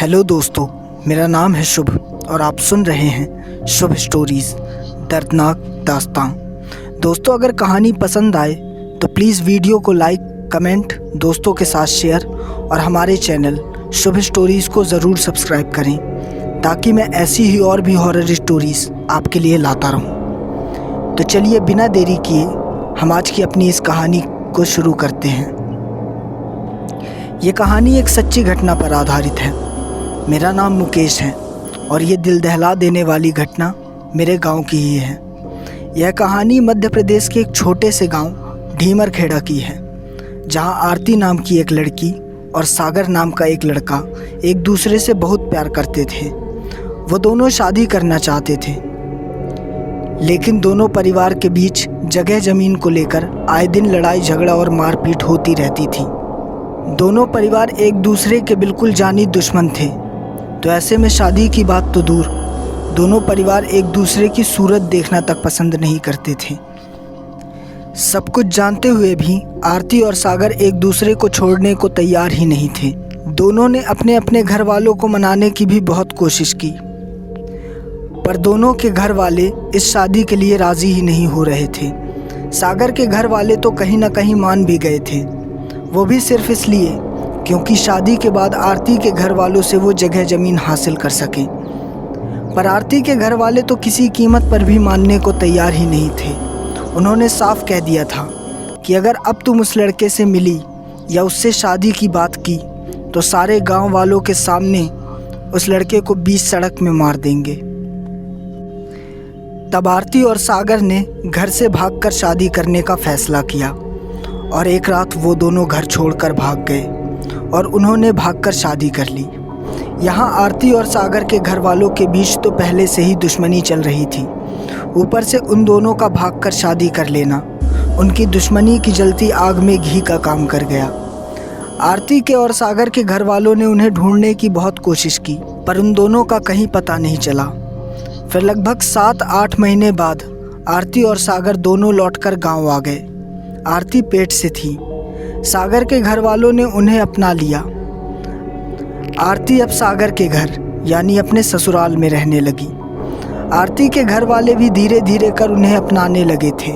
Hello दोस्तों, मेरा नाम है शुभ और आप सुन रहे हैं शुभ स्टोरीज़ दर्दनाक दास्तां। दोस्तों, अगर कहानी पसंद आए तो प्लीज़ वीडियो को लाइक, कमेंट, दोस्तों के साथ शेयर और हमारे चैनल शुभ स्टोरीज़ को ज़रूर सब्सक्राइब करें ताकि मैं ऐसी ही और भी हॉरर स्टोरीज़ आपके लिए लाता रहूं। तो चलिए बिना देरी किए हम आज की अपनी इस कहानी को शुरू करते हैं। ये कहानी एक सच्ची घटना पर आधारित है। मेरा नाम मुकेश है और ये दिल दहला देने वाली घटना मेरे गांव की ही है। यह कहानी मध्य प्रदेश के एक छोटे से गांव ढीमरखेड़ा की है, जहां आरती नाम की एक लड़की और सागर नाम का एक लड़का एक दूसरे से बहुत प्यार करते थे। वो दोनों शादी करना चाहते थे, लेकिन दोनों परिवार के बीच जगह ज़मीन को लेकर आए दिन लड़ाई झगड़ा और मारपीट होती रहती थी। दोनों परिवार एक दूसरे के बिल्कुल जानी दुश्मन थे, तो ऐसे में शादी की बात तो दूर, दोनों परिवार एक दूसरे की सूरत देखना तक पसंद नहीं करते थे। सब कुछ जानते हुए भी आरती और सागर एक दूसरे को छोड़ने को तैयार ही नहीं थे। दोनों ने अपने अपने घर वालों को मनाने की भी बहुत कोशिश की, पर दोनों के घर वाले इस शादी के लिए राज़ी ही नहीं हो रहे थे। सागर के घर वाले तो कहीं ना कहीं मान भी गए थे, वो भी सिर्फ इसलिए क्योंकि शादी के बाद आरती के घर वालों से वो जगह ज़मीन हासिल कर सके। पर आरती के घर वाले तो किसी कीमत पर भी मानने को तैयार ही नहीं थे। उन्होंने साफ कह दिया था कि अगर अब तुम उस लड़के से मिली या उससे शादी की बात की तो सारे गांव वालों के सामने उस लड़के को बीच सड़क में मार देंगे। तब आरती और सागर ने घर से भागकर शादी करने का फैसला किया और एक रात वो दोनों घर छोड़कर भाग गए और उन्होंने भागकर शादी कर ली। यहाँ आरती और सागर के घर वालों के बीच तो पहले से ही दुश्मनी चल रही थी, ऊपर से उन दोनों का भागकर शादी कर लेना उनकी दुश्मनी की जलती आग में घी का काम कर गया। आरती के और सागर के घर वालों ने उन्हें ढूंढने की बहुत कोशिश की, पर उन दोनों का कहीं पता नहीं चला। फिर लगभग 7-8 महीने बाद आरती और सागर दोनों लौटकर गाँव आ गए। आरती पेट से थी, सागर के घर वालों ने उन्हें अपना लिया। आरती अब सागर के घर यानी अपने ससुराल में रहने लगी। आरती के घर वाले भी धीरे धीरे कर उन्हें अपनाने लगे थे।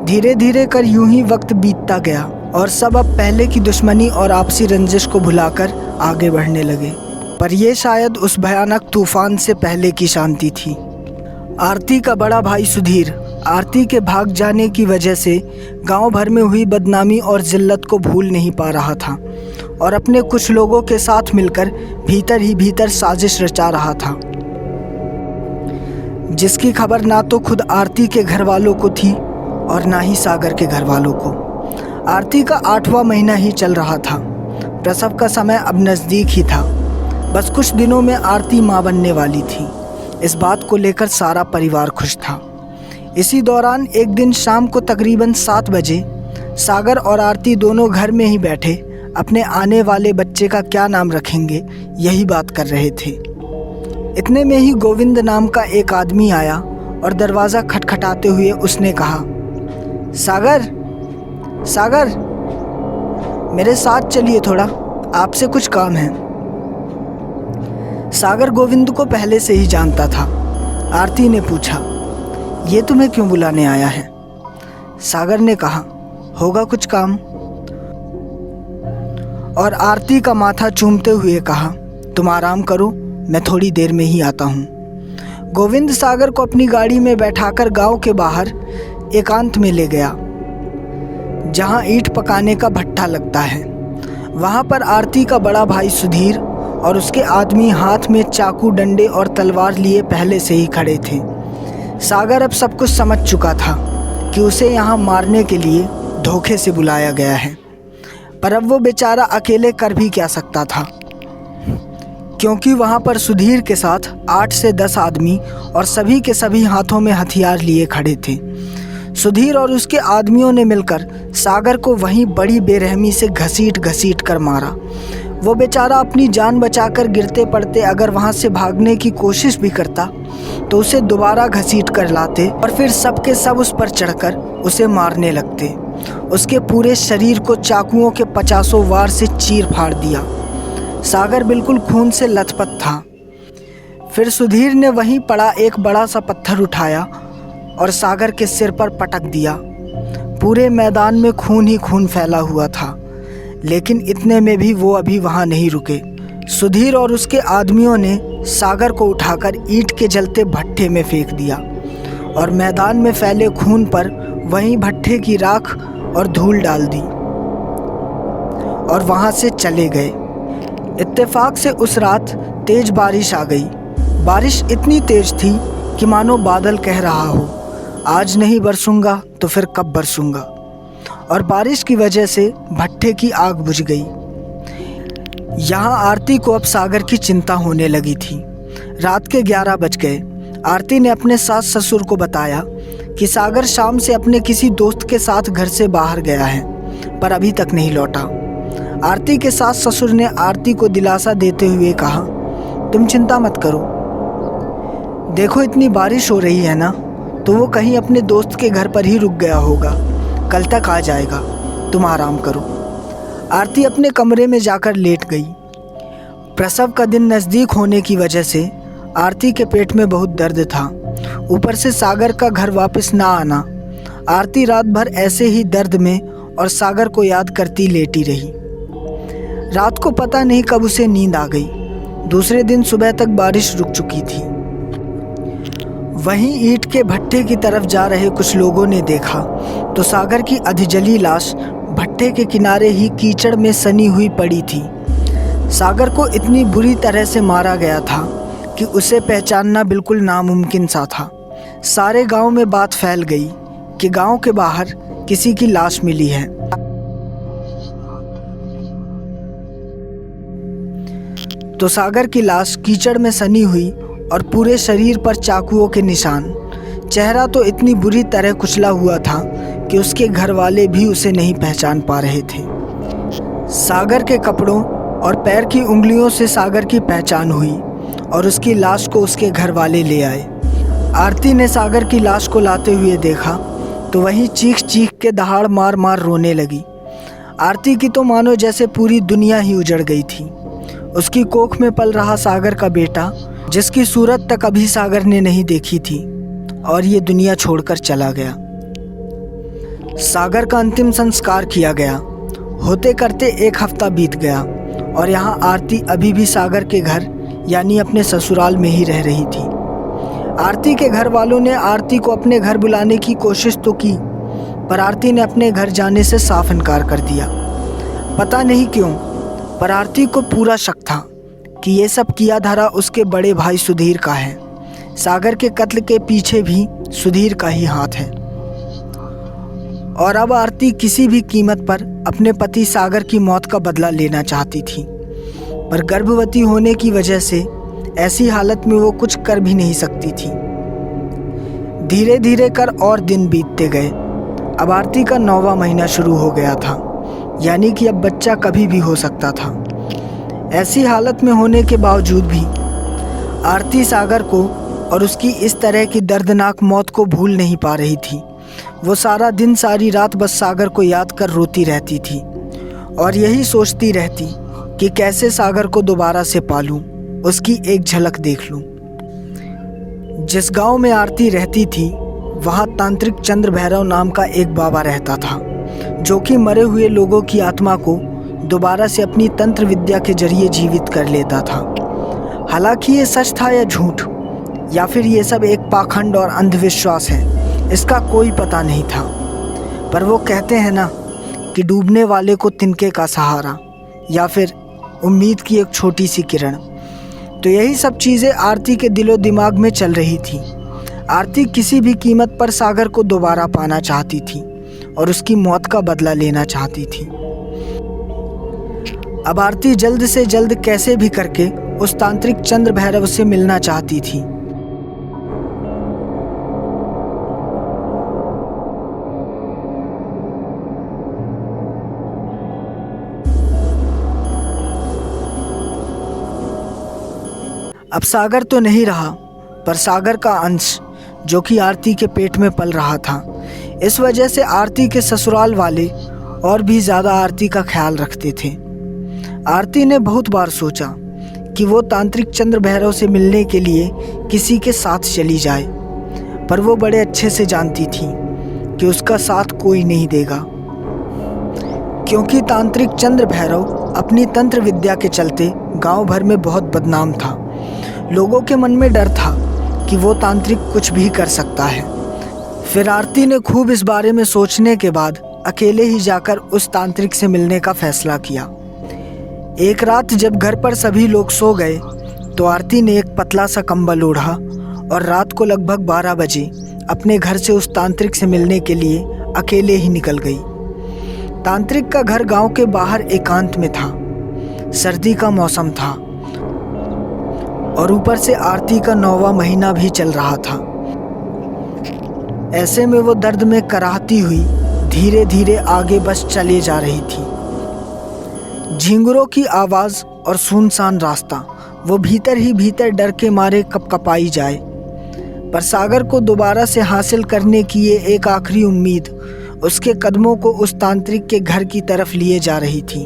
धीरे धीरे कर यूं ही वक्त बीतता गया और सब अब पहले की दुश्मनी और आपसी रंजिश को भुलाकर आगे बढ़ने लगे। पर यह शायद उस भयानक तूफान से पहले की शांति थी। आरती का बड़ा भाई सुधीर आरती के भाग जाने की वजह से गांव भर में हुई बदनामी और जिल्लत को भूल नहीं पा रहा था और अपने कुछ लोगों के साथ मिलकर भीतर ही भीतर साजिश रचा रहा था, जिसकी खबर ना तो खुद आरती के घर वालों को थी और ना ही सागर के घर वालों को। आरती का 8वां महीना ही चल रहा था। प्रसव का समय अब नज़दीक ही था। बस कुछ दिनों में आरती माँ बनने वाली थी। इस बात को लेकर सारा परिवार खुश था। इसी दौरान एक दिन शाम को तकरीबन 7 बजे सागर और आरती दोनों घर में ही बैठे अपने आने वाले बच्चे का क्या नाम रखेंगे यही बात कर रहे थे। इतने में ही गोविंद नाम का एक आदमी आया और दरवाज़ा खटखटाते हुए उसने कहा, सागर सागर मेरे साथ चलिए, थोड़ा आपसे कुछ काम है। सागर गोविंद को पहले से ही जानता था। आरती ने पूछा, ये तुम्हें क्यों बुलाने आया है? सागर ने कहा, होगा कुछ काम। और आरती का माथा चूमते हुए कहा, तुम आराम करो, मैं थोड़ी देर में ही आता हूँ। गोविंद सागर को अपनी गाड़ी में बैठाकर गांव के बाहर एकांत में ले गया, जहां ईंट पकाने का भट्ठा लगता है। वहां पर आरती का बड़ा भाई सुधीर और उसके आदमी हाथ में चाकू, डंडे और तलवार लिए पहले से ही खड़े थे। सागर अब सब कुछ समझ चुका था कि उसे यहाँ मारने के लिए धोखे से बुलाया गया है, पर अब वो बेचारा अकेले कर भी क्या सकता था, क्योंकि वहाँ पर सुधीर के साथ 8 से 10 आदमी और सभी के सभी हाथों में हथियार लिए खड़े थे। सुधीर और उसके आदमियों ने मिलकर सागर को वहीं बड़ी बेरहमी से घसीट घसीट कर मारा। वो बेचारा अपनी जान बचाकर गिरते पड़ते अगर वहाँ से भागने की कोशिश भी करता तो उसे दोबारा घसीट कर लाते और फिर सब के सब उस पर चढ़कर उसे मारने लगते। उसके पूरे शरीर को चाकुओं के 50 वार से चीर फाड़ दिया। सागर बिल्कुल खून से लथपथ था। फिर सुधीर ने वहीं पड़ा एक बड़ा सा पत्थर उठाया और सागर के सिर पर पटक दिया। पूरे मैदान में खून ही खून फैला हुआ था, लेकिन इतने में भी वो अभी वहाँ नहीं रुके। सुधीर और उसके आदमियों ने सागर को उठाकर ईंट के जलते भट्ठे में फेंक दिया और मैदान में फैले खून पर वहीं भट्ठे की राख और धूल डाल दी और वहाँ से चले गए। इत्तेफाक से उस रात तेज बारिश आ गई। बारिश इतनी तेज थी कि मानो बादल कह रहा हो, आज नहीं बरसूंगा तो फिर कब बरसूंगा। और बारिश की वजह से भट्ठे की आग बुझ गई। यहाँ आरती को अब सागर की चिंता होने लगी थी। रात के 11 बज गए। आरती ने अपने सास ससुर को बताया कि सागर शाम से अपने किसी दोस्त के साथ घर से बाहर गया है, पर अभी तक नहीं लौटा। आरती के सास ससुर ने आरती को दिलासा देते हुए कहा, तुम चिंता मत करो, देखो इतनी बारिश हो रही है ना, तो वो कहीं अपने दोस्त के घर पर ही रुक गया होगा, कल तक आ जाएगा, तुम आराम करो। आरती अपने कमरे में जाकर लेट गई। प्रसव का दिन नज़दीक होने की वजह से आरती के पेट में बहुत दर्द था। ऊपर से सागर का घर वापस ना आना। आरती रात भर ऐसे ही दर्द में और सागर को याद करती लेटी रही। रात को पता नहीं कब उसे नींद आ गई। दूसरे दिन सुबह तक बारिश रुक चुकी थी। वहीं ईंट के भट्ठे की तरफ जा रहे कुछ लोगों ने देखा तो सागर की अधजली लाश भट्ठे के किनारे ही कीचड़ में सनी हुई पड़ी थी। सागर को इतनी बुरी तरह से मारा गया था कि उसे पहचानना बिल्कुल नामुमकिन सा था। सारे गांव में बात फैल गई कि गांव के बाहर किसी की लाश मिली है। तो सागर की लाश कीचड़ में सनी हुई और पूरे शरीर पर चाकुओं के निशान। चेहरा तो इतनी बुरी तरह कुचला हुआ था कि उसके घर वाले भी उसे नहीं पहचान पा रहे थे। सागर के कपड़ों और पैर की उंगलियों से सागर की पहचान हुई और उसकी लाश को उसके घर वाले ले आए। आरती ने सागर की लाश को लाते हुए देखा तो वहीं चीख चीख के दहाड़ मार मार रोने लगी। आरती की तो मानो जैसे पूरी दुनिया ही उजड़ गई थी। उसकी कोख में पल रहा सागर का बेटा, जिसकी सूरत तक अभी सागर ने नहीं देखी थी, और ये दुनिया छोड़कर चला गया। सागर का अंतिम संस्कार किया गया। होते करते 1 हफ्ता बीत गया और यहाँ आरती अभी भी सागर के घर यानी अपने ससुराल में ही रह रही थी। आरती के घर वालों ने आरती को अपने घर बुलाने की कोशिश तो की, पर आरती ने अपने घर जाने से साफ इनकार कर दिया। पता नहीं क्यों, पर आरती को पूरा शक था कि ये सब किया धरा उसके बड़े भाई सुधीर का है। सागर के कत्ल के पीछे भी सुधीर का ही हाथ है। और अब आरती किसी भी कीमत पर अपने पति सागर की मौत का बदला लेना चाहती थी, पर गर्भवती होने की वजह से ऐसी हालत में वो कुछ कर भी नहीं सकती थी। धीरे धीरे कर और दिन बीतते गए। अब आरती का 9वां महीना शुरू हो गया था, यानी कि अब बच्चा कभी भी हो सकता था। ऐसी हालत में होने के बावजूद भी आरती सागर को और उसकी इस तरह की दर्दनाक मौत को भूल नहीं पा रही थी। वो सारा दिन सारी रात बस सागर को याद कर रोती रहती थी और यही सोचती रहती कि कैसे सागर को दोबारा से पालूं, उसकी एक झलक देख लूं। जिस गांव में आरती रहती थी वहां तांत्रिक चंद्र भैरव नाम का एक बाबा रहता था, जो कि मरे हुए लोगों की आत्मा को दोबारा से अपनी तंत्र विद्या के जरिए जीवित कर लेता था। हालांकि ये सच था या झूठ, या फिर ये सब एक पाखंड और अंधविश्वास है, इसका कोई पता नहीं था। पर वो कहते हैं ना कि डूबने वाले को तिनके का सहारा, या फिर उम्मीद की एक छोटी सी किरण। तो यही सब चीज़ें आरती के दिलो दिमाग में चल रही थी। आरती किसी भी कीमत पर सागर को दोबारा पाना चाहती थी और उसकी मौत का बदला लेना चाहती थी। अब आरती जल्द से जल्द कैसे भी करके उस तांत्रिक चंद्र भैरव से मिलना चाहती थी। अब सागर तो नहीं रहा, पर सागर का अंश जो कि आरती के पेट में पल रहा था। इस वजह से आरती के ससुराल वाले और भी ज़्यादा आरती का ख्याल रखते थे। आरती ने बहुत बार सोचा कि वो तांत्रिक चंद्र भैरव से मिलने के लिए किसी के साथ चली जाए, पर वो बड़े अच्छे से जानती थी कि उसका साथ कोई नहीं देगा, क्योंकि तांत्रिक चंद्र भैरव अपनी तंत्र विद्या के चलते गांव भर में बहुत बदनाम था। लोगों के मन में डर था कि वो तांत्रिक कुछ भी कर सकता है। फिर आरती ने खूब इस बारे में सोचने के बाद अकेले ही जाकर उस तांत्रिक से मिलने का फैसला किया। एक रात जब घर पर सभी लोग सो गए तो आरती ने एक पतला सा कंबल ओढ़ा और रात को लगभग 12 बजे अपने घर से उस तांत्रिक से मिलने के लिए अकेले ही निकल गई। तांत्रिक का घर गांव के बाहर एकांत में था। सर्दी का मौसम था और ऊपर से आरती का 9वां महीना भी चल रहा था। ऐसे में वो दर्द में कराहती हुई धीरे धीरे आगे बस चले जा रही थी। झिंगुरों की आवाज़ और सुनसान रास्ता, वो भीतर ही भीतर डर के मारे कपकपाई जाए। पर सागर को दोबारा से हासिल करने की ये एक आखिरी उम्मीद उसके कदमों को उस तांत्रिक के घर की तरफ लिए जा रही थी।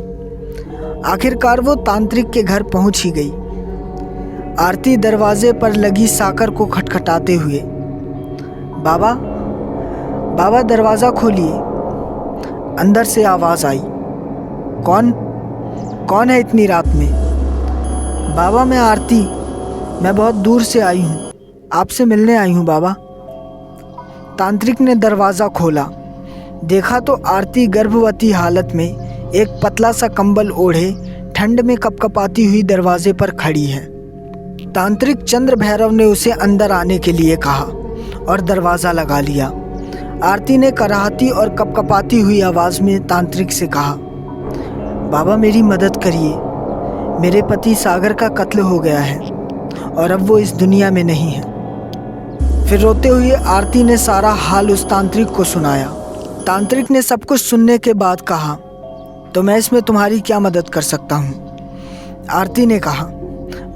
आखिरकार वो तांत्रिक के घर पहुंच ही गई। आरती दरवाजे पर लगी साकर को खटखटाते हुए, बाबा बाबा दरवाज़ा खोलिए। अंदर से आवाज़ आई, कौन है इतनी रात में? बाबा मैं आरती, मैं बहुत दूर से आई हूँ, आपसे मिलने आई हूँ बाबा। तांत्रिक ने दरवाज़ा खोला। देखा तो आरती गर्भवती हालत में एक पतला सा कंबल ओढ़े ठंड में कपकपाती हुई दरवाजे पर खड़ी है। तांत्रिक चंद्र भैरव ने उसे अंदर आने के लिए कहा और दरवाज़ा लगा लिया। आरती ने कराहती और कपकपाती हुई आवाज़ में तांत्रिक से कहा, बाबा मेरी मदद करिए, मेरे पति सागर का कत्ल हो गया है और अब वो इस दुनिया में नहीं है। फिर रोते हुए आरती ने सारा हाल उस तांत्रिक को सुनाया। तांत्रिक ने सब कुछ सुनने के बाद कहा, तो मैं इसमें तुम्हारी क्या मदद कर सकता हूँ? आरती ने कहा,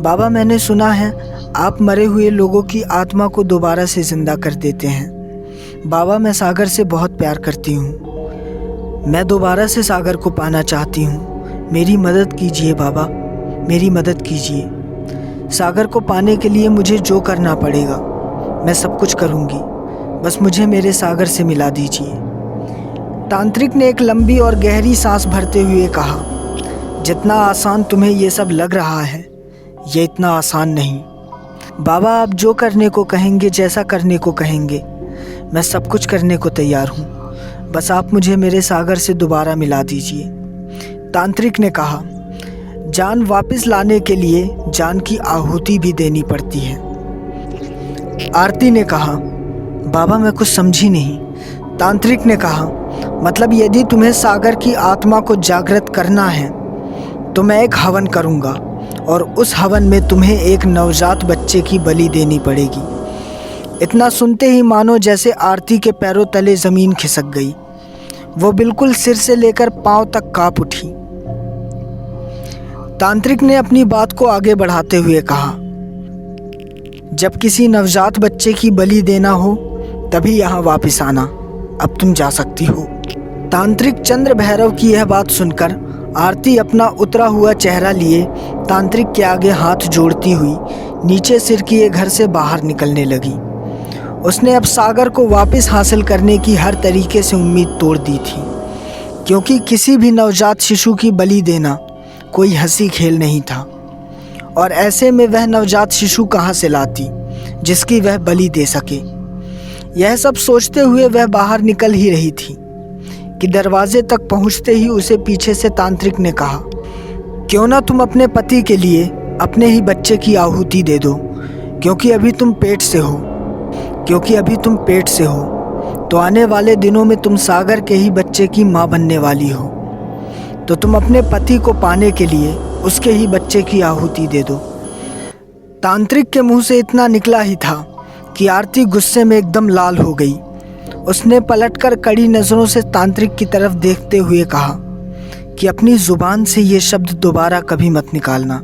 बाबा मैंने सुना है आप मरे हुए लोगों की आत्मा को दोबारा से ज़िंदा कर देते हैं। बाबा मैं सागर से बहुत प्यार करती हूँ, मैं दोबारा से सागर को पाना चाहती हूँ। मेरी मदद कीजिए बाबा, मेरी मदद कीजिए। सागर को पाने के लिए मुझे जो करना पड़ेगा मैं सब कुछ करूँगी, बस मुझे मेरे सागर से मिला दीजिए। तांत्रिक ने एक लंबी और गहरी सांस भरते हुए कहा, जितना आसान तुम्हें ये सब लग रहा है ये इतना आसान नहीं। बाबा आप जो करने को कहेंगे, जैसा करने को कहेंगे, मैं सब कुछ करने को तैयार हूँ, बस आप मुझे मेरे सागर से दोबारा मिला दीजिए। तांत्रिक ने कहा, जान वापस लाने के लिए जान की आहुति भी देनी पड़ती है। आरती ने कहा, बाबा मैं कुछ समझी नहीं। तांत्रिक ने कहा, मतलब यदि तुम्हें सागर की आत्मा को जागृत करना है तो मैं एक हवन करूँगा और उस हवन में तुम्हें एक नवजात बच्चे की बलि देनी पड़ेगी। इतना सुनते ही मानो जैसे आरती के पैरों तले ज़मीन खिसक गई। वो बिल्कुल सिर से लेकर पांव तक कांप उठी। तांत्रिक ने अपनी बात को आगे बढ़ाते हुए कहा, जब किसी नवजात बच्चे की बलि देना हो तभी यहाँ वापस आना, अब तुम जा सकती हो। तांत्रिक चंद्र भैरव की यह बात सुनकर आरती अपना उतरा हुआ चेहरा लिए तांत्रिक के आगे हाथ जोड़ती हुई नीचे सिर किए घर से बाहर निकलने लगी। उसने अब सागर को वापस हासिल करने की हर तरीके से उम्मीद तोड़ दी थी, क्योंकि किसी भी नवजात शिशु की बलि देना कोई हंसी खेल नहीं था। और ऐसे में वह नवजात शिशु कहाँ से लाती जिसकी वह बलि दे सके। यह सब सोचते हुए वह बाहर निकल ही रही थी कि दरवाजे तक पहुंचते ही उसे पीछे से तांत्रिक ने कहा, क्यों ना तुम अपने पति के लिए अपने ही बच्चे की आहुति दे दो, क्योंकि अभी तुम पेट से हो, तो आने वाले दिनों में तुम सागर के ही बच्चे की माँ बनने वाली हो, तो तुम अपने पति को पाने के लिए उसके ही बच्चे की आहुति दे दो। तांत्रिक के मुंह से इतना निकला ही था कि आरती गुस्से में एकदम लाल हो गई। उसने पलटकर कड़ी नज़रों से तांत्रिक की तरफ देखते हुए कहा कि अपनी ज़ुबान से ये शब्द दोबारा कभी मत निकालना।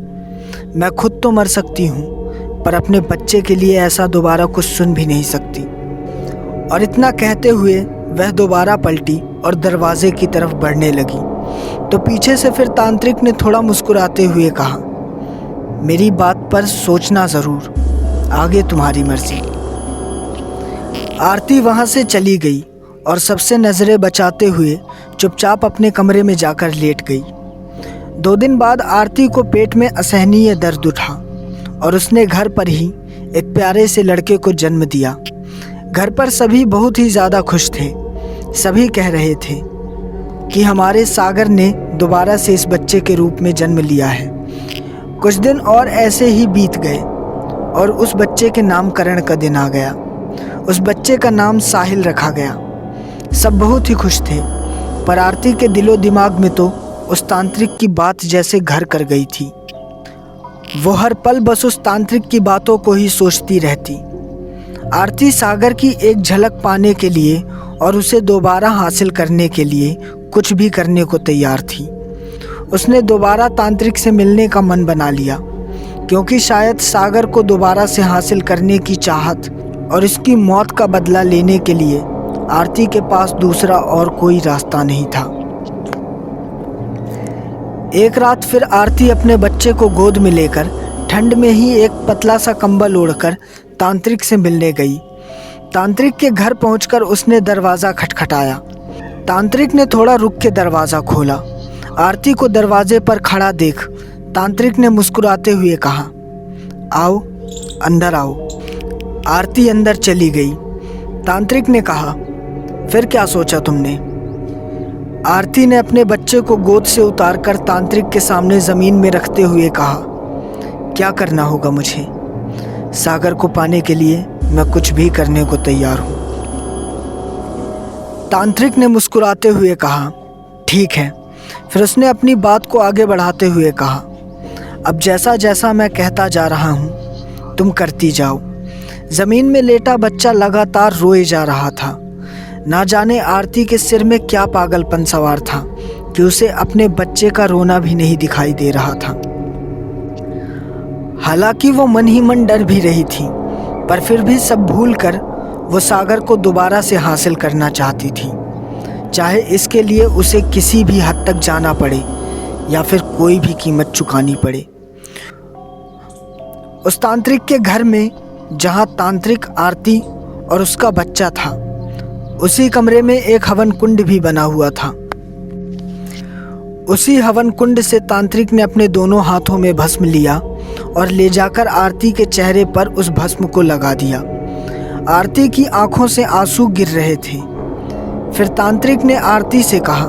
मैं खुद तो मर सकती हूँ पर अपने बच्चे के लिए ऐसा दोबारा कुछ सुन भी नहीं सकती। और इतना कहते हुए वह दोबारा पलटी और दरवाजे की तरफ बढ़ने लगी। तो पीछे से फिर तांत्रिक ने थोड़ा मुस्कुराते हुए कहा, मेरी बात पर सोचना ज़रूर, आगे तुम्हारी मर्जी। आरती वहाँ से चली गई और सबसे नज़रें बचाते हुए चुपचाप अपने कमरे में जाकर लेट गई। 2 दिन बाद आरती को पेट में असहनीय दर्द उठा और उसने घर पर ही एक प्यारे से लड़के को जन्म दिया। घर पर सभी बहुत ही ज़्यादा खुश थे। सभी कह रहे थे कि हमारे सागर ने दोबारा से इस बच्चे के रूप में जन्म लिया है। कुछ दिन और ऐसे ही बीत गए और उस बच्चे के नामकरण का दिन आ गया। उस बच्चे का नाम साहिल रखा गया। सब बहुत ही खुश थे, पर आरती के दिलो दिमाग में तो उस तांत्रिक की बात जैसे घर कर गई थी। वो हर पल बस उस तांत्रिक की बातों को ही सोचती रहती। आरती सागर की एक झलक पाने के लिए और उसे दोबारा हासिल करने के लिए कुछ भी करने को तैयार थी। उसने दोबारा तांत्रिक से मिलने का मन बना लिया, क्योंकि शायद सागर को दोबारा से हासिल करने की चाहत और इसकी मौत का बदला लेने के लिए आरती के पास दूसरा और कोई रास्ता नहीं था। एक रात फिर आरती अपने बच्चे को गोद में लेकर ठंड में ही एक पतला सा कंबल ओढ़कर तांत्रिक से मिलने गई। तांत्रिक के घर पहुंचकर उसने दरवाज़ा खटखटाया। तांत्रिक ने थोड़ा रुक के दरवाज़ा खोला। आरती को दरवाजे पर खड़ा देख तांत्रिक ने मुस्कुराते हुए कहा, आओ, अंदर आओ। आरती अंदर चली गई। तांत्रिक ने कहा, फिर क्या सोचा तुमने? आरती ने अपने बच्चे को गोद से उतारकर तांत्रिक के सामने ज़मीन में रखते हुए कहा, क्या करना होगा मुझे? सागर को पाने के लिए मैं कुछ भी करने को तैयार हूँ। तांत्रिक ने मुस्कुराते हुए कहा, ठीक है। फिर उसने अपनी बात को आगे बढ़ाते हुए कहा, अब जैसा जैसा मैं कहता जा रहा हूँ तुम करती जाओ। ज़मीन में लेटा बच्चा लगातार रोए जा रहा था। ना जाने आरती के सिर में क्या पागलपन सवार था कि उसे अपने बच्चे का रोना भी नहीं दिखाई दे रहा था। हालांकि वो मन ही मन डर भी रही थी, पर फिर भी सब भूलकर वो सागर को दोबारा से हासिल करना चाहती थी, चाहे इसके लिए उसे किसी भी हद तक जाना पड़े या फिर कोई भी कीमत चुकानी पड़े। उस तांत्रिक के घर में जहाँ तांत्रिक, आरती और उसका बच्चा था, उसी कमरे में एक हवन कुंड भी बना हुआ था। उसी हवन कुंड से तांत्रिक ने अपने दोनों हाथों में भस्म लिया और ले जाकर आरती के चेहरे पर उस भस्म को लगा दिया। आरती की आंखों से आंसू गिर रहे थे। फिर तांत्रिक ने आरती से कहा,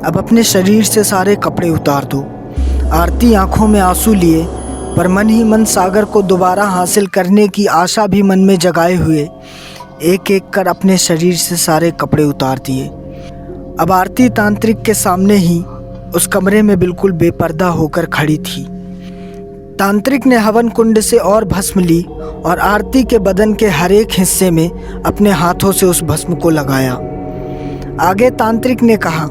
अब अपने शरीर से सारे कपड़े उतार दो। आरती आंखों में आंसू लिए पर मन ही मन सागर को दोबारा हासिल करने की आशा भी मन में जगाए हुए एक एक कर अपने शरीर से सारे कपड़े उतार दिए। अब आरती तांत्रिक के सामने ही उस कमरे में बिल्कुल बेपर्दा होकर खड़ी थी। तांत्रिक ने हवन कुंड से और भस्म ली और आरती के बदन के हर एक हिस्से में अपने हाथों से उस भस्म को लगाया। आगे तांत्रिक ने कहा,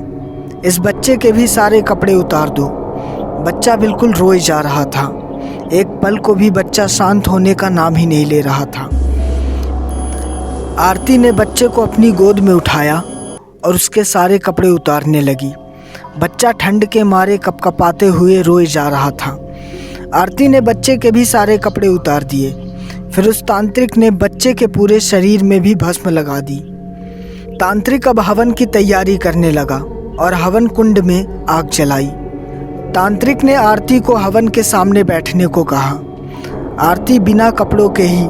इस बच्चे के भी सारे कपड़े उतार दो। बच्चा बिल्कुल रोए जा रहा था। एक पल को भी बच्चा शांत होने का नाम ही नहीं ले रहा था। आरती ने बच्चे को अपनी गोद में उठाया और उसके सारे कपड़े उतारने लगी। बच्चा ठंड के मारे कपकपाते हुए रोए जा रहा था। आरती ने बच्चे के भी सारे कपड़े उतार दिए। फिर उस तांत्रिक ने बच्चे के पूरे शरीर में भी भस्म लगा दी। तांत्रिक अब हवन की तैयारी करने लगा और हवन कुंड में आग जलाई। तांत्रिक ने आरती को हवन के सामने बैठने को कहा। आरती बिना कपड़ों के ही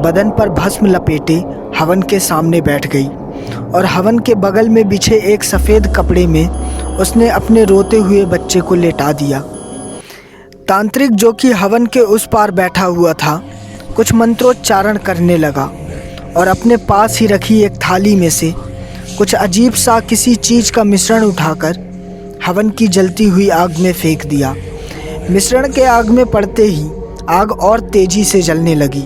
बदन पर भस्म लपेटे हवन के सामने बैठ गई और हवन के बगल में बिछे एक सफ़ेद कपड़े में उसने अपने रोते हुए बच्चे को लेटा दिया। तांत्रिक, जो कि हवन के उस पार बैठा हुआ था, कुछ मंत्रोच्चारण करने लगा और अपने पास ही रखी एक थाली में से कुछ अजीब सा किसी चीज़ का मिश्रण उठाकर हवन की जलती हुई आग में फेंक दिया। मिश्रण के आग में पड़ते ही आग और तेज़ी से जलने लगी।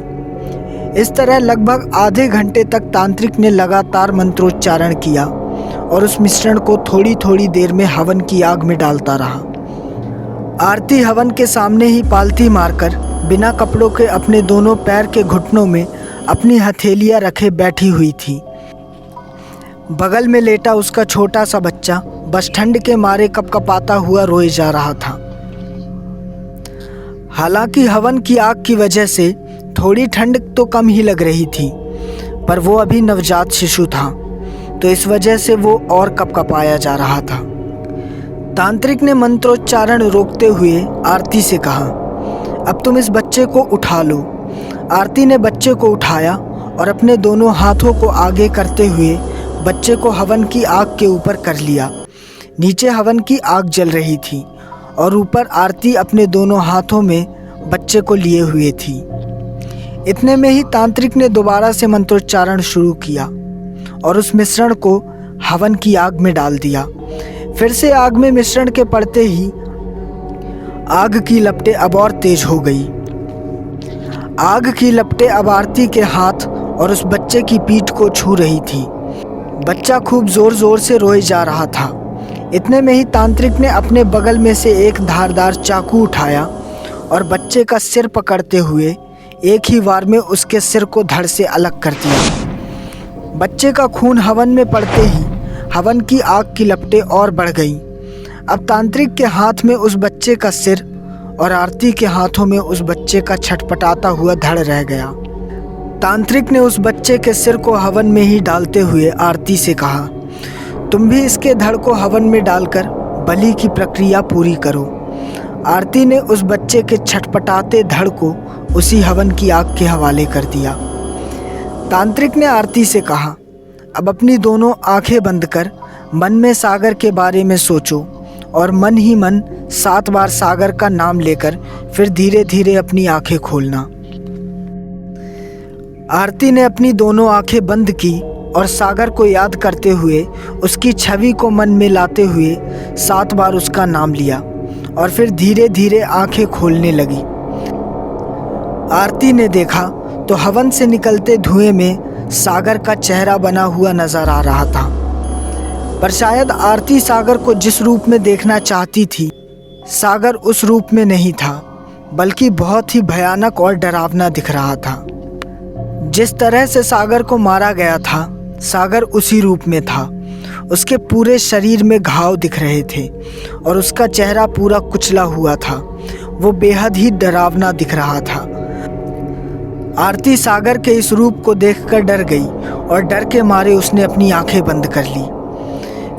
इस तरह लगभग आधे घंटे तक तांत्रिक ने लगातार मंत्रोच्चारण किया और उस मिश्रण को थोड़ी थोड़ी देर में हवन की आग में डालता रहा। आरती हवन के सामने ही पालती मारकर बिना कपड़ों के अपने दोनों पैर के घुटनों में अपनी हथेलियां रखे बैठी हुई थी। बगल में लेटा उसका छोटा सा बच्चा बस ठंड के मारे कपकपाता हुआ रोए जा रहा था। हालांकि हवन की आग की वजह से थोड़ी ठंड तो कम ही लग रही थी, पर वो अभी नवजात शिशु था, तो इस वजह से वो और कपकपाया जा रहा था। तांत्रिक ने मंत्रोच्चारण रोकते हुए आरती से कहा, अब तुम इस बच्चे को उठा लो। आरती ने बच्चे को उठाया और अपने दोनों हाथों को आगे करते हुए बच्चे को हवन की आग के ऊपर कर लिया। नीचे हवन की आग जल रही थी और ऊपर आरती अपने दोनों हाथों में बच्चे को लिए हुए थी। इतने में ही तांत्रिक ने दोबारा से मंत्रोच्चारण शुरू किया और उस मिश्रण को हवन की आग में डाल दिया। फिर से आग में मिश्रण के पड़ते ही आग की लपटें अब और तेज हो गई। आग की लपटें अब आरती के हाथ और उस बच्चे की पीठ को छू रही थी। बच्चा खूब जोर जोर से रोए जा रहा था। इतने में ही तांत्रिक ने अपने बगल में से एक धारदार चाकू उठाया और बच्चे का सिर पकड़ते हुए एक ही वार में उसके सिर को धड़ से अलग कर दिया। बच्चे का खून हवन में पड़ते ही हवन की आग की लपटें और बढ़ गईं। अब तांत्रिक के हाथ में उस बच्चे का सिर और आरती के हाथों में उस बच्चे का छटपटाता हुआ धड़ रह गया। तांत्रिक ने उस बच्चे के सिर को हवन में ही डालते हुए आरती से कहा, तुम भी इसके धड़ को हवन में डालकर बलि की प्रक्रिया पूरी करो। आरती ने उस बच्चे के छटपटाते धड़ को उसी हवन की आग के हवाले कर दिया। तांत्रिक ने आरती से कहा, अब अपनी दोनों आंखें बंद कर मन में सागर के बारे में सोचो और मन ही मन 7 बार सागर का नाम लेकर फिर धीरे धीरे अपनी आंखें खोलना। आरती ने अपनी दोनों आंखें बंद की और सागर को याद करते हुए उसकी छवि को मन में लाते हुए 7 बार उसका नाम लिया और फिर धीरे धीरे आंखें खोलने लगी। आरती ने देखा तो हवन से निकलते धुएं में सागर का चेहरा बना हुआ नजर आ रहा था, पर शायद आरती सागर को जिस रूप में देखना चाहती थी, सागर उस रूप में नहीं था, बल्कि बहुत ही भयानक और डरावना दिख रहा था। जिस तरह से सागर को मारा गया था, सागर उसी रूप में था। उसके पूरे शरीर में घाव दिख रहे थे और उसका चेहरा पूरा कुचला हुआ था। वो बेहद ही डरावना दिख रहा था। आरती सागर के इस रूप को देखकर डर गई और डर के मारे उसने अपनी आंखें बंद कर ली।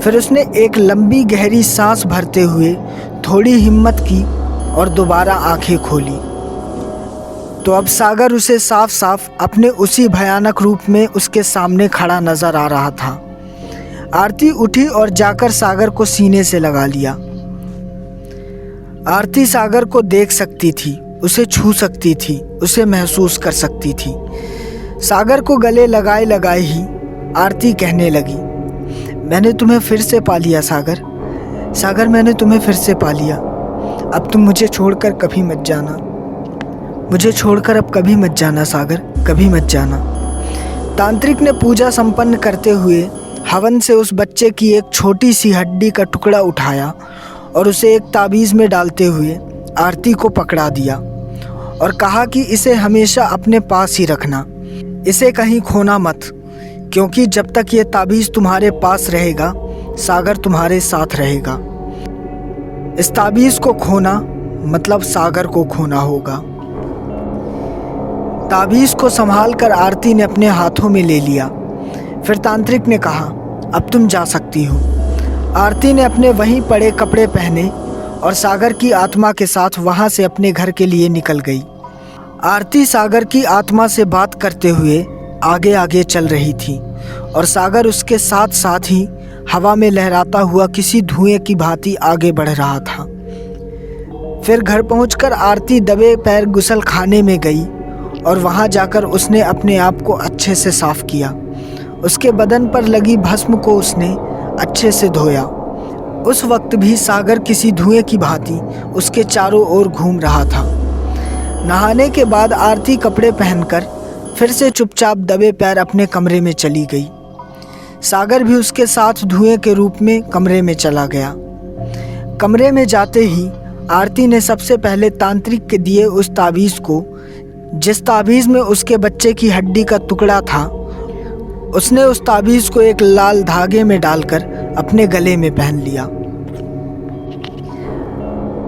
फिर उसने एक लंबी गहरी सांस भरते हुए थोड़ी हिम्मत की और दोबारा आंखें खोली, तो अब सागर उसे साफ साफ अपने उसी भयानक रूप में उसके सामने खड़ा नजर आ रहा था। आरती उठी और जाकर सागर को सीने से लगा लिया। आरती सागर को देख सकती थी, उसे छू सकती थी, उसे महसूस कर सकती थी। सागर को गले लगाए लगाए ही आरती कहने लगी, मैंने तुम्हें फिर से पा लिया सागर, सागर मैंने तुम्हें फिर से पा लिया। अब तुम मुझे छोड़कर कभी मत जाना, मुझे छोड़कर अब कभी मत जाना सागर, कभी मत जाना। तांत्रिक ने पूजा संपन्न करते हुए हवन से उस बच्चे की एक छोटी सी हड्डी का टुकड़ा उठाया और उसे एक ताबीज़ में डालते हुए आरती को पकड़ा दिया और कहा कि इसे हमेशा अपने पास ही रखना, इसे कहीं खोना मत, क्योंकि जब तक ये ताबीज़ तुम्हारे पास रहेगा, सागर तुम्हारे साथ रहेगा। इस ताबीज़ को खोना मतलब सागर को खोना होगा। ताबीज़ को संभाल कर आरती ने अपने हाथों में ले लिया। फिर तांत्रिक ने कहा, अब तुम जा सकती हो। आरती ने अपने वहीं पड़े कपड़े पहने और सागर की आत्मा के साथ वहां से अपने घर के लिए निकल गई। आरती सागर की आत्मा से बात करते हुए आगे आगे चल रही थी और सागर उसके साथ साथ ही हवा में लहराता हुआ किसी धुएं की भांति आगे बढ़ रहा था। फिर घर पहुंचकर आरती दबे पैर गुसल खाने में गई और वहां जाकर उसने अपने आप को अच्छे से साफ किया। उसके बदन पर लगी भस्म को उसने अच्छे से धोया। उस वक्त भी सागर किसी धुएं की भांति उसके चारों ओर घूम रहा था। नहाने के बाद आरती कपड़े पहनकर फिर से चुपचाप दबे पैर अपने कमरे में चली गई। सागर भी उसके साथ धुएं के रूप में कमरे में चला गया। कमरे में जाते ही आरती ने सबसे पहले तांत्रिक के दिए उस ताबीज़ को, जिस ताबीज़ में उसके बच्चे की हड्डी का टुकड़ा था, उसने उस ताबीज़ को एक लाल धागे में डालकर अपने गले में पहन लिया।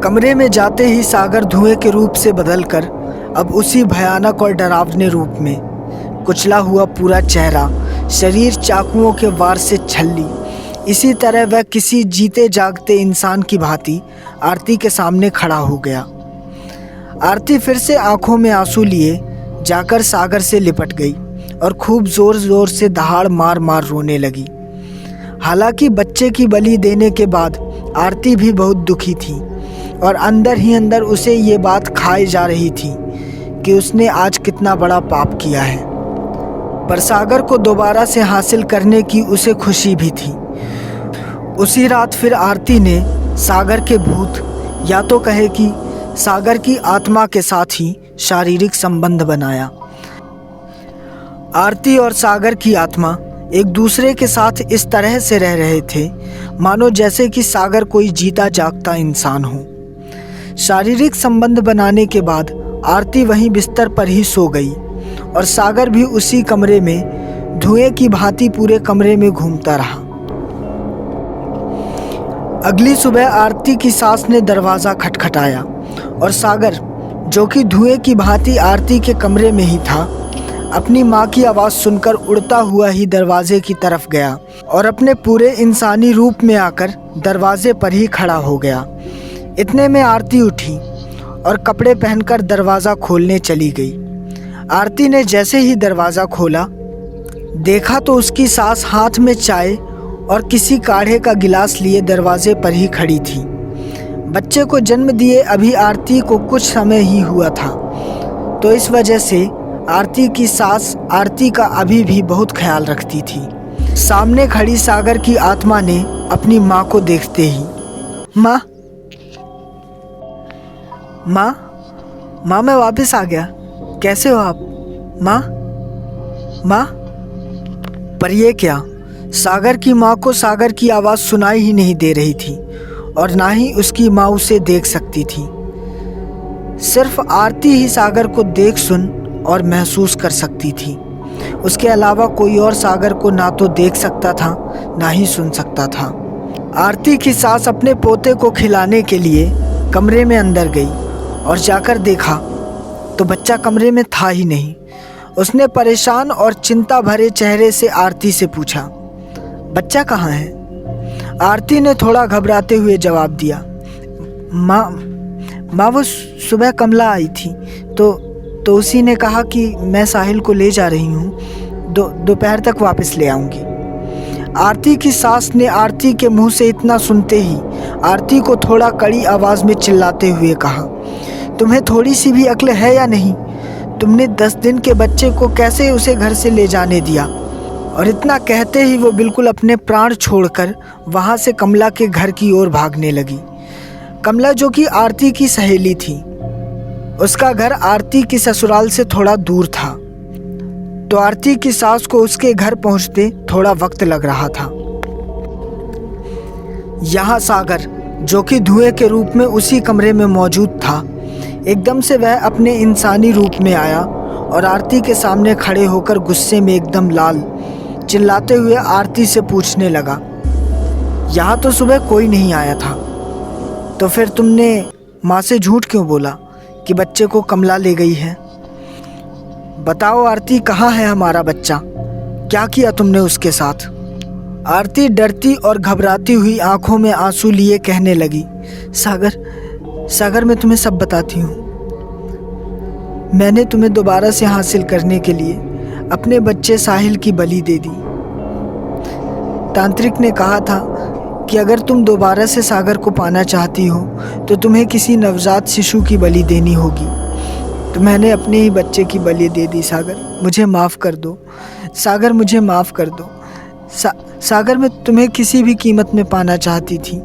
कमरे में जाते ही सागर धुएं के रूप से बदलकर अब उसी भयानक और डरावने रूप में, कुचला हुआ पूरा चेहरा, शरीर चाकुओं के वार से छल्ली, इसी तरह वह किसी जीते जागते इंसान की भांति आरती के सामने खड़ा हो गया। आरती फिर से आंखों में आंसू लिए जाकर सागर से लिपट गई और खूब ज़ोर ज़ोर से दहाड़ मार मार रोने लगी। हालांकि बच्चे की बलि देने के बाद आरती भी बहुत दुखी थी और अंदर ही अंदर उसे ये बात खाई जा रही थी कि उसने आज कितना बड़ा पाप किया है। पर सागर को दोबारा से हासिल करने की उसे खुशी भी थी। उसी रात फिर आरती ने सागर के भूत, या तो कहे कि सागर की आत्मा के साथ ही शारीरिक संबंध बनाया। आरती और सागर की आत्मा एक दूसरे के साथ इस तरह से रह रहे थे मानो जैसे कि सागर कोई जीता जागता इंसान हो। शारीरिक संबंध बनाने के बाद आरती वहीं बिस्तर पर ही सो गई और सागर भी उसी कमरे में धुएं की भांति पूरे कमरे में घूमता रहा। अगली सुबह आरती की सास ने दरवाज़ा खटखटाया और सागर, जो कि धुएं की भांति आरती के कमरे में ही था, अपनी माँ की आवाज़ सुनकर उड़ता हुआ ही दरवाजे की तरफ गया और अपने पूरे इंसानी रूप में आकर दरवाजे पर ही खड़ा हो गया। इतने में आरती उठी और कपड़े पहनकर दरवाज़ा खोलने चली गई। आरती ने जैसे ही दरवाज़ा खोला, देखा तो उसकी सास हाथ में चाय और किसी काढ़े का गिलास लिए दरवाजे पर ही खड़ी थी। बच्चे को जन्म दिए अभी आरती को कुछ समय ही हुआ था, तो इस वजह से आरती की सास आरती का अभी भी बहुत ख्याल रखती थी। सामने खड़ी सागर की आत्मा ने अपनी माँ को देखते ही, माँ माँ माँ मैं वापस आ गया, कैसे हो आप माँ? माँ? पर ये क्या, सागर की माँ को सागर की आवाज़ सुनाई ही नहीं दे रही थी और ना ही उसकी माँ उसे देख सकती थी। सिर्फ आरती ही सागर को देख सुन और महसूस कर सकती थी। उसके अलावा कोई और सागर को ना तो देख सकता था ना ही सुन सकता था। आरती की सास अपने पोते को खिलाने के लिए कमरे में अंदर गई और जाकर देखा तो बच्चा कमरे में था ही नहीं। उसने परेशान और चिंता भरे चेहरे से आरती से पूछा, बच्चा कहाँ है? आरती ने थोड़ा घबराते हुए जवाब दिया, माँ वो सुबह कमला आई थी तो उसी ने कहा कि मैं साहिल को ले जा रही हूँ, दोपहर तक वापस ले आऊँगी। आरती की सास ने आरती के मुंह से इतना सुनते ही आरती को थोड़ा कड़ी आवाज़ में चिल्लाते हुए कहा, तुम्हें थोड़ी सी भी अक्ल है या नहीं? तुमने 10 दिन के बच्चे को कैसे उसे घर से ले जाने दिया? और इतना कहते ही वो बिल्कुल अपने प्राण छोड़कर वहाँ से कमला के घर की ओर भागने लगी। कमला, जो कि आरती की सहेली थी, उसका घर आरती की ससुराल से थोड़ा दूर था, तो आरती की सास को उसके घर पहुँचते थोड़ा वक्त लग रहा था। यहाँ सागर, जो कि धुएं के रूप में उसी कमरे में मौजूद था, एकदम से वह अपने इंसानी रूप में आया और आरती के सामने खड़े होकर गुस्से में एकदम लाल, चिल्लाते हुए आरती से पूछने लगा, यहाँ तो सुबह कोई नहीं आया था, तो फिर तुमने माँ से झूठ क्यों बोला कि बच्चे को कमला ले गई है? बताओ आरती, कहाँ है हमारा बच्चा? क्या किया तुमने उसके साथ? आरती डरती और घबराती हुई आंखों में आंसू लिए कहने लगी, सागर मैं तुम्हें सब बताती हूँ। मैंने तुम्हें दोबारा से हासिल करने के लिए अपने बच्चे साहिल की बलि दे दी। तांत्रिक ने कहा था कि अगर तुम दोबारा से सागर को पाना चाहती हो तो तुम्हें किसी नवजात शिशु की बलि देनी होगी। तो मैंने अपने ही बच्चे की बलि दे दी। सागर, मुझे माफ़ कर दो। सागर, मुझे माफ़ कर दो। सागर, मैं तुम्हें किसी भी कीमत में पाना चाहती थी,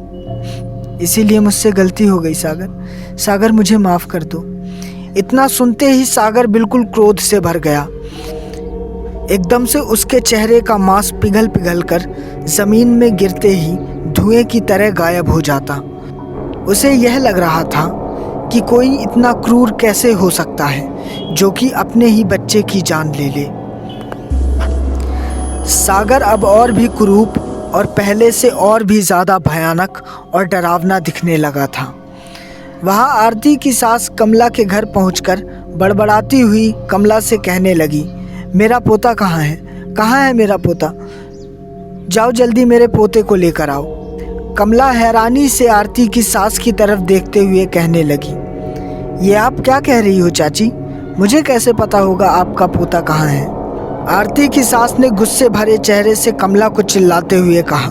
इसीलिए मुझसे गलती हो गई। सागर, मुझे माफ़ कर दो। इतना सुनते ही सागर बिल्कुल क्रोध से भर गया। एकदम से उसके चेहरे का मांस पिघल कर ज़मीन में गिरते ही धुएं की तरह गायब हो जाता। उसे यह लग रहा था कि कोई इतना क्रूर कैसे हो सकता है जो कि अपने ही बच्चे की जान ले ले। सागर अब और भी कुरूप और पहले से और भी ज़्यादा भयानक और डरावना दिखने लगा था। वहाँ आरती की सास कमला के घर पहुंचकर बड़बड़ाती हुई कमला से कहने लगी, मेरा पोता कहाँ है? कहाँ है मेरा पोता? जाओ जल्दी मेरे पोते को लेकर आओ। कमला हैरानी से आरती की सास की तरफ देखते हुए कहने लगी, ये आप क्या कह रही हो चाची? मुझे कैसे पता होगा आपका पोता कहाँ है? आरती की सास ने गुस्से भरे चेहरे से कमला को चिल्लाते हुए कहा।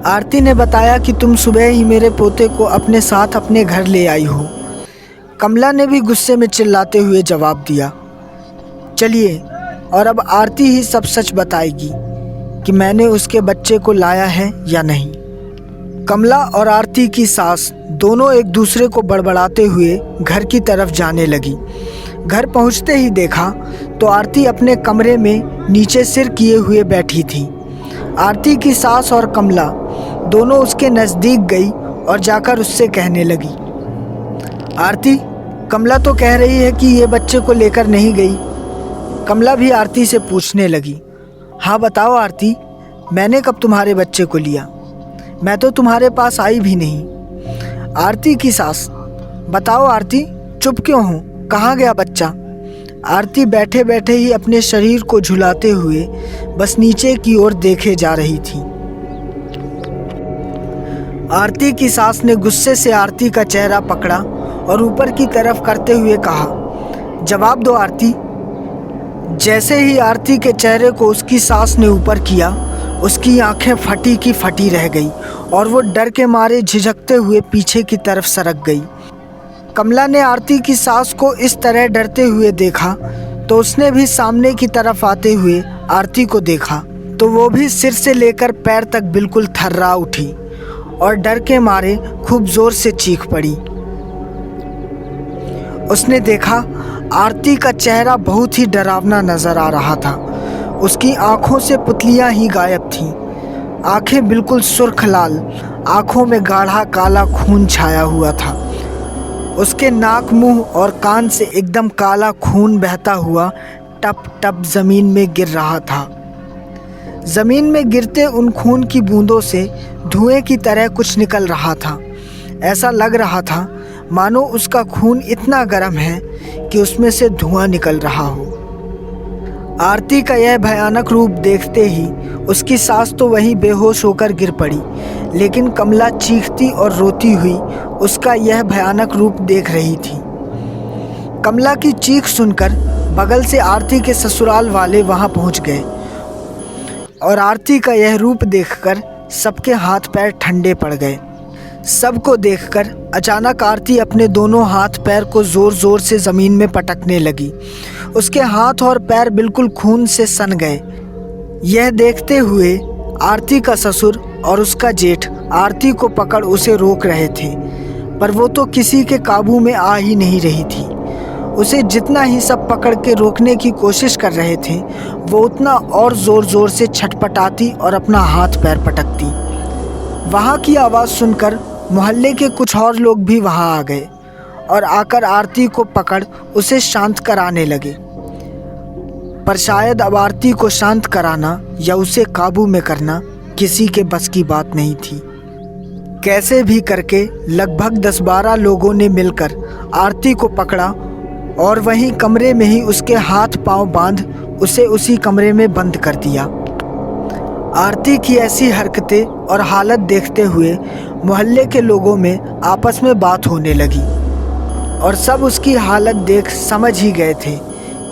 आरती ने बताया कि तुम सुबह ही मेरे पोते को अपने साथ अपने घर ले आई हो। कमला ने भी गुस्से में चिल्लाते हुए जवाब दिया, चलिए और अब आरती ही सब सच बताएगी कि मैंने उसके बच्चे को लाया है या नहीं। कमला और आरती की सास दोनों एक दूसरे को बड़बड़ाते हुए घर की तरफ जाने लगी। घर पहुंचते ही देखा तो आरती अपने कमरे में नीचे सिर किए हुए बैठी थी। आरती की सास और कमला दोनों उसके नज़दीक गई और जाकर उससे कहने लगी, आरती, कमला तो कह रही है कि ये बच्चे को लेकर नहीं गई। कमला भी आरती से पूछने लगी, हाँ बताओ आरती, मैंने कब तुम्हारे बच्चे को लिया? मैं तो तुम्हारे पास आई भी नहीं। आरती की सास, बताओ आरती, चुप क्यों हो? कहाँ गया बच्चा? आरती बैठे बैठे ही अपने शरीर को झुलाते हुए बस नीचे की ओर देखे जा रही थी। आरती की सास ने गुस्से से आरती का चेहरा पकड़ा और ऊपर की तरफ करते हुए कहा, जवाब दो आरती। जैसे ही आरती के चेहरे को उसकी सास ने ऊपर किया, उसकी आंखें फटी की फटी रह गई और वो डर के मारे झिझकते हुए पीछे की तरफ सरक गई। कमला ने आरती की सास को इस तरह डरते हुए देखा तो उसने भी सामने की तरफ आते हुए आरती को देखा तो वो भी सिर से लेकर पैर तक बिल्कुल थर्रा उठी और डर के मारे खूब जोर से चीख पड़ी। उसने देखा आरती का चेहरा बहुत ही डरावना नजर आ रहा था। उसकी आंखों से पुतलियां ही गायब थीं। आंखें बिल्कुल सुर्ख लाल, आंखों में गाढ़ा काला खून छाया हुआ था। उसके नाक, मुंह और कान से एकदम काला खून बहता हुआ टप टप ज़मीन में गिर रहा था। ज़मीन में गिरते उन खून की बूंदों से धुएं की तरह कुछ निकल रहा था। ऐसा लग रहा था मानो उसका खून इतना गर्म है कि उसमें से धुआं निकल रहा हो। आरती का यह भयानक रूप देखते ही उसकी सास तो वहीं बेहोश होकर गिर पड़ी, लेकिन कमला चीखती और रोती हुई उसका यह भयानक रूप देख रही थी। कमला की चीख सुनकर बगल से आरती के ससुराल वाले वहां पहुंच गए और आरती का यह रूप देखकर सबके हाथ पैर ठंडे पड़ गए। सबको देखकर अचानक आरती अपने दोनों हाथ पैर को ज़ोर ज़ोर से ज़मीन में पटकने लगी। उसके हाथ और पैर बिल्कुल खून से सन गए। यह देखते हुए आरती का ससुर और उसका जेठ आरती को पकड़ उसे रोक रहे थे, पर वो तो किसी के काबू में आ ही नहीं रही थी। उसे जितना ही सब पकड़ के रोकने की कोशिश कर रहे थे, वो उतना और ज़ोर ज़ोर से छटपटाती और अपना हाथ पैर पटकती। वहाँ की आवाज़ सुनकर मोहल्ले के कुछ और लोग भी वहाँ आ गए और आकर आरती को पकड़ उसे शांत कराने लगे। पर शायद अब आरती को शांत कराना या उसे काबू में करना किसी के बस की बात नहीं थी। कैसे भी करके लगभग 10-12 लोगों ने मिलकर आरती को पकड़ा और वहीं कमरे में ही उसके हाथ पांव बांध उसे उसी कमरे में बंद कर दिया। आरती की ऐसी हरकतें और हालत देखते हुए मोहल्ले के लोगों में आपस में बात होने लगी और सब उसकी हालत देख समझ ही गए थे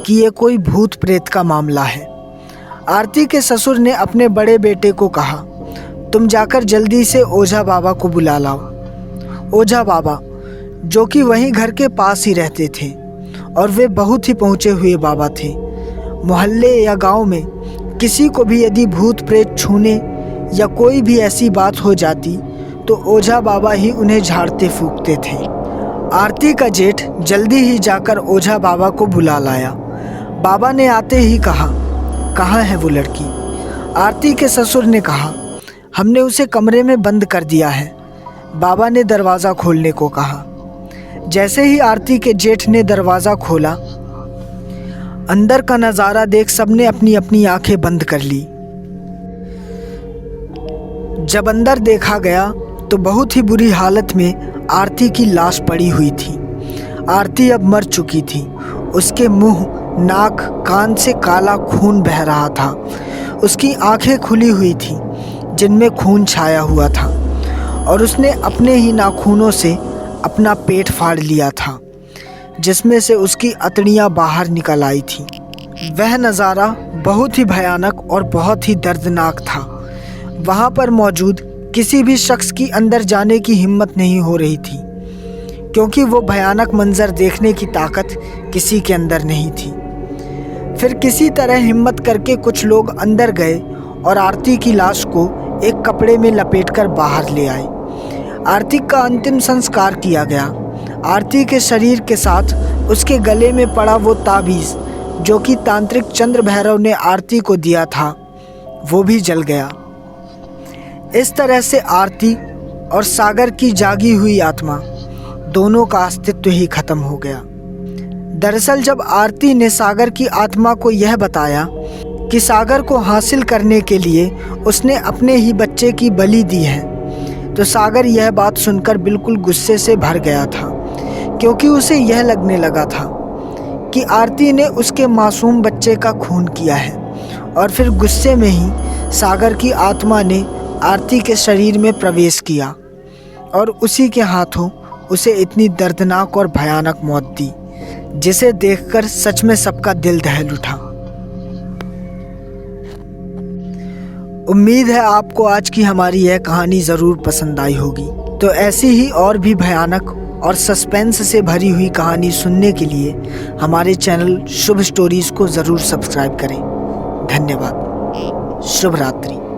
कि ये कोई भूत प्रेत का मामला है। आरती के ससुर ने अपने बड़े बेटे को कहा, तुम जाकर जल्दी से ओझा बाबा को बुला लाओ। ओझा बाबा, जो कि वहीं घर के पास ही रहते थे और वे बहुत ही पहुँचे हुए बाबा थे। मोहल्ले या गांव में किसी को भी यदि भूत प्रेत छूने या कोई भी ऐसी बात हो जाती तो ओझा बाबा ही उन्हें झाड़ते फूंकते थे। आरती का जेठ जल्दी ही जाकर ओझा बाबा को बुला लाया। बाबा ने आते ही कहा, कहाँ है वो लड़की? आरती के ससुर ने कहा, हमने उसे कमरे में बंद कर दिया है। बाबा ने दरवाज़ा खोलने को कहा। जैसे ही आरती के जेठ ने दरवाज़ा खोला, अंदर का नज़ारा देख सबने अपनी अपनी आंखें बंद कर ली। जब अंदर देखा गया तो बहुत ही बुरी हालत में आरती की लाश पड़ी हुई थी। आरती अब मर चुकी थी। उसके मुंह, नाक, कान से काला खून बह रहा था। उसकी आंखें खुली हुई थी जिनमें खून छाया हुआ था और उसने अपने ही नाखूनों से अपना पेट फाड़ लिया था, जिसमें से उसकी अतड़ियाँ बाहर निकल आई थी। वह नज़ारा बहुत ही भयानक और बहुत ही दर्दनाक था। वहाँ पर मौजूद किसी भी शख्स की अंदर जाने की हिम्मत नहीं हो रही थी, क्योंकि वो भयानक मंजर देखने की ताकत किसी के अंदर नहीं थी। फिर किसी तरह हिम्मत करके कुछ लोग अंदर गए और आरती की लाश को एक कपड़े में लपेटकर बाहर ले आए। आरती का अंतिम संस्कार किया गया। आरती के शरीर के साथ उसके गले में पड़ा वो ताबीज़ जो कि तांत्रिक चंद्र भैरव ने आरती को दिया था, वो भी जल गया। इस तरह से आरती और सागर की जागी हुई आत्मा दोनों का अस्तित्व ही खत्म हो गया। दरअसल जब आरती ने सागर की आत्मा को यह बताया कि सागर को हासिल करने के लिए उसने अपने ही बच्चे की बलि दी है, तो सागर यह बात सुनकर बिल्कुल गुस्से से भर गया था, क्योंकि उसे यह लगने लगा था कि आरती ने उसके मासूम बच्चे का खून किया है। और फिर गुस्से में ही सागर की आत्मा ने आरती के शरीर में प्रवेश किया और उसी के हाथों उसे इतनी दर्दनाक और भयानक मौत दी, जिसे देखकर सच में सबका दिल दहल उठा। उम्मीद है आपको आज की हमारी यह कहानी ज़रूर पसंद आई होगी। तो ऐसी ही और भी भयानक और सस्पेंस से भरी हुई कहानी सुनने के लिए हमारे चैनल शुभ स्टोरीज़ को ज़रूर सब्सक्राइब करें। धन्यवाद। शुभ रात्रि।